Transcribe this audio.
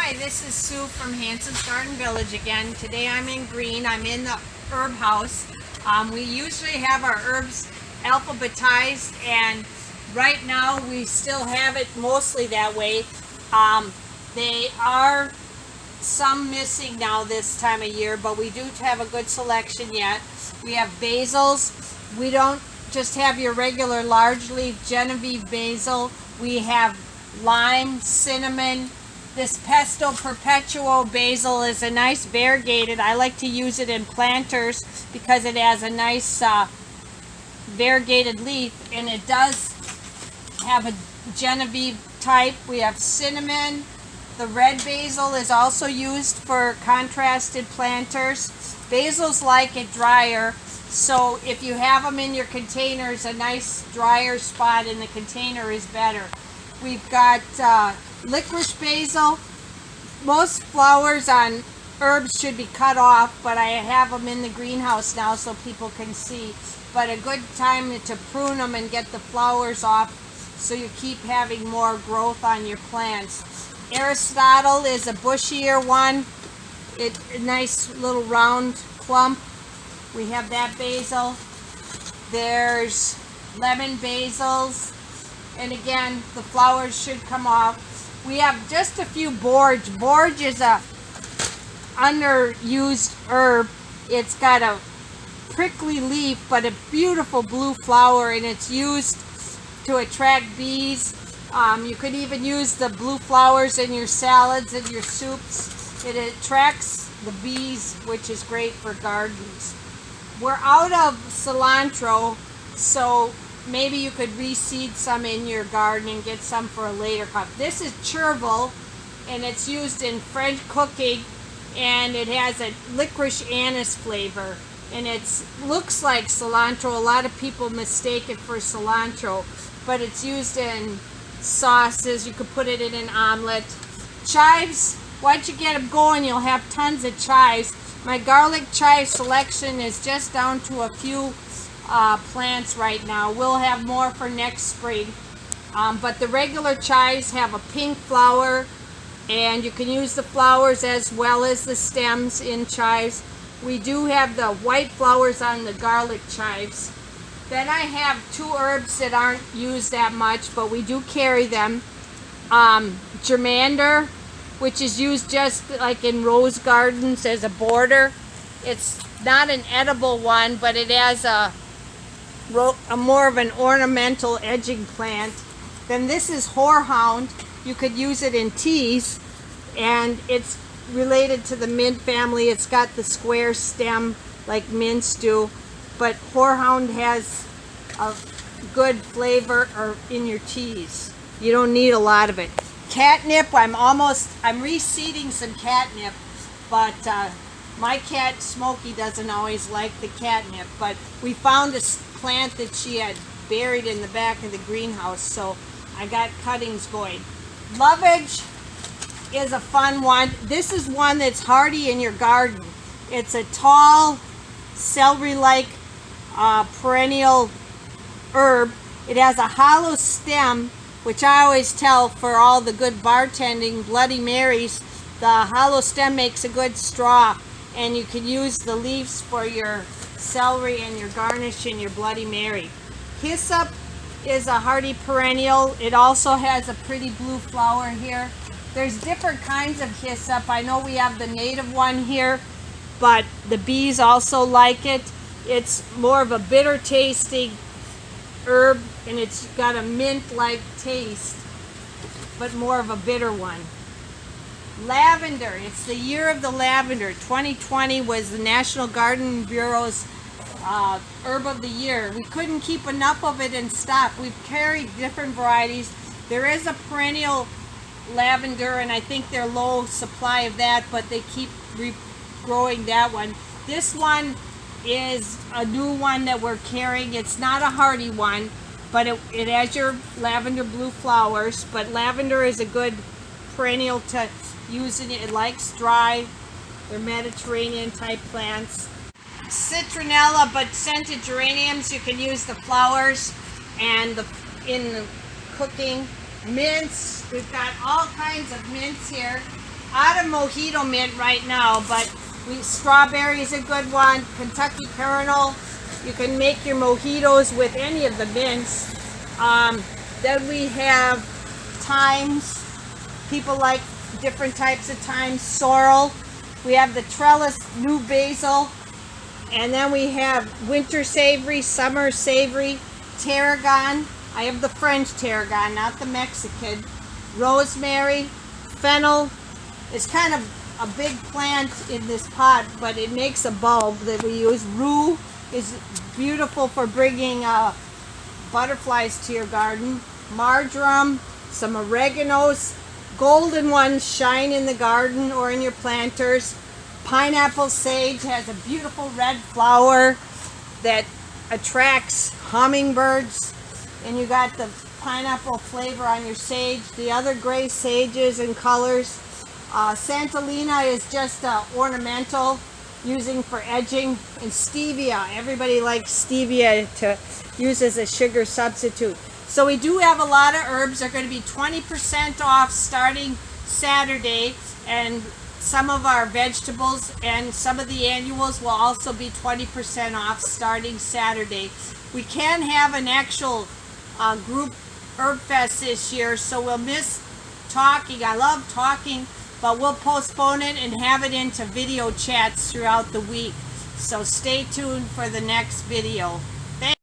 Hi, this is Sue from Hanson's Garden Village again. Today I'm in green. I'm in the herb house. We usually have our herbs alphabetized, and right now we still have it mostly that way. They are some missing now this time of year, but we do have a good selection yet. We have basils. We don't just have your regular large leaf Genevieve basil. We have lime, cinnamon. This pesto perpetuo basil is a nice variegated. I like to use it in planters because it has a nice variegated leaf, and it does have a Genevieve type. We have cinnamon. The red basil is also used for contrasted planters. Basils like it drier, so if you have them in your containers, a nice drier spot in the container is better. We've got licorice basil. Most flowers on herbs should be cut off, but I have them in the greenhouse now so people can see. But a good time to prune them and get the flowers off so you keep having more growth on your plants. Aristotle is a bushier one. It's a nice little round clump. We have that basil. There's lemon basils. And again, the flowers should come off. We have just a few borage. Borage is a underused herb. It's got a prickly leaf, but a beautiful blue flower, and it's used to attract bees. You could even use the blue flowers in your salads and your soups. It attracts the bees, which is great for gardens. We're out of cilantro, so maybe you could reseed some in your garden and get some for a later crop. This is chervil, and it's used in French cooking, and it has a licorice anise flavor, and it looks like cilantro. A lot of people mistake it for cilantro, but it's used in sauces. You could put it in an omelet. Chives, once you get them going, you'll have tons of chives. My garlic chive selection is just down to a few plants right now. We'll have more for next spring, but the regular chives have a pink flower, and you can use the flowers as well as the stems in chives. We do have the white flowers on the garlic chives. Then I have two herbs that aren't used that much, but we do carry them. Germander, which is used just like in rose gardens as a border. It's not an edible one, but it has a more of an ornamental edging plant. Then this is horehound. You could use it in teas, and it's related to the mint family. It's got the square stem like mints do, but horehound has a good flavor in your teas. You don't need a lot of it. Catnip, I'm reseeding some catnip, but my cat Smokey doesn't always like the catnip, but we found a plant that she had buried in the back of the greenhouse, so I got cuttings going. Lovage is a fun one. This is one that's hardy in your garden. It's a tall, celery-like perennial herb. It has a hollow stem, which I always tell for all the good bartending Bloody Marys, the hollow stem makes a good straw, and you can use the leaves for your celery and your garnish in your Bloody Mary. Hyssop is a hardy perennial. It also has a pretty blue flower here. There's different kinds of hyssop. I know we have the native one here, but the bees also like it. It's more of a bitter tasting herb, and it's got a mint-like taste, but more of a bitter one. Lavender, it's the year of the lavender. 2020 was the National Garden Bureau's herb of the year. We couldn't keep enough of it in stock. We've carried different varieties. There is a perennial lavender, and I think they're low supply of that, but they keep regrowing that one. This one is a new one that we're carrying. It's not a hardy one, but it has your lavender blue flowers, but lavender is a good perennial to use in it. It likes dry. They're Mediterranean type plants. Citronella, but scented geraniums, you can use the flowers and in the cooking. Mints, we've got all kinds of mints here. out of mojito mint right now, but strawberry is a good one. Kentucky Kernel. You can make your mojitos with any of the mints. Then we have thymes. People like different types of thymes. Sorrel. We have the trellis, new basil. And then we have winter savory, summer savory, tarragon. I have the French tarragon, not the Mexican. Rosemary, fennel. It's kind of a big plant in this pot, but it makes a bulb that we use. Rue is beautiful for bringing butterflies to your garden. Marjoram, some oreganos, golden ones shine in the garden or in your planters. Pineapple sage has a beautiful red flower that attracts hummingbirds. And you got the pineapple flavor on your sage. The other gray sages and colors. Santolina is just ornamental, using for edging. And stevia, everybody likes stevia to use as a sugar substitute. So we do have a lot of herbs. They're going to be 20% off starting Saturday, and some of our vegetables and some of the annuals will also be 20% off starting Saturday. We can have an actual group herb fest this year, so we'll miss talking. I love talking, but we'll postpone it and have it into video chats throughout the week. So stay tuned for the next video.